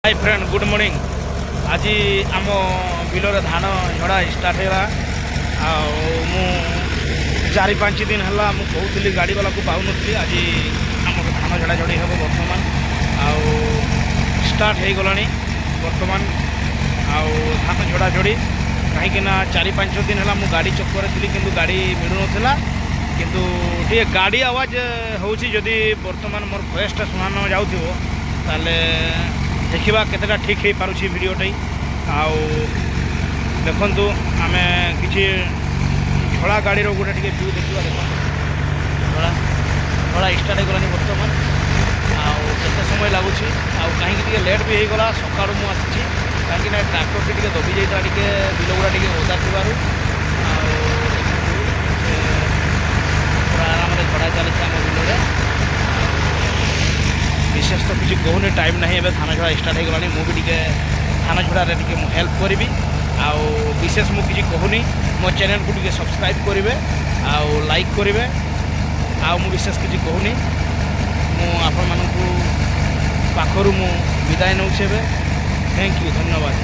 Hi friend good morning. आज आम बिलर धान झड़ा स्टार्ट है। चार पाँच दिन है कहूली गाड़ी वाला को पाऊन आज आम धान झड़ा झड़ी हम बर्तमान स्टार्ट हो गला बर्तमान धान झड़ा झड़ी कहीं चार पाँच दिन है मुझे गाड़ी चक्कर थी कि गाड़ी मिलू ना किंतु टे गाड़ी आवाज होदी बर्तमान मोर भयसटा शुणा न जाऊ ताले देखा केतेटा ठीक हो पारुछि वीडियोटे देखु आम कि झड़ा गाड़ी गोटे टे व्यू देखा देख झड़ा झड़ा स्टार्ट हो गलानी बर्तमान आते समय लगुच कहीं लेट भी होगला सका मुझे कहीं ट्राक्टर टी दबी जाता टे बिल गुड़ा टे ओदा थी आराम झड़ा चली आम बिल विशेष तो किसी कहूनी टाइम ना धान झड़ा स्टार्ट हो गलानी मुझे धान झड़ारे हेल्प करी विशेष मुझे किसी कहूनी मो चैनल को टे सब्सक्राइब करेंगे लाइक करेंगे मु विशेष किसी कहूनी मुझे पाखर विदाय नौचे। थैंक यू धन्यवाद।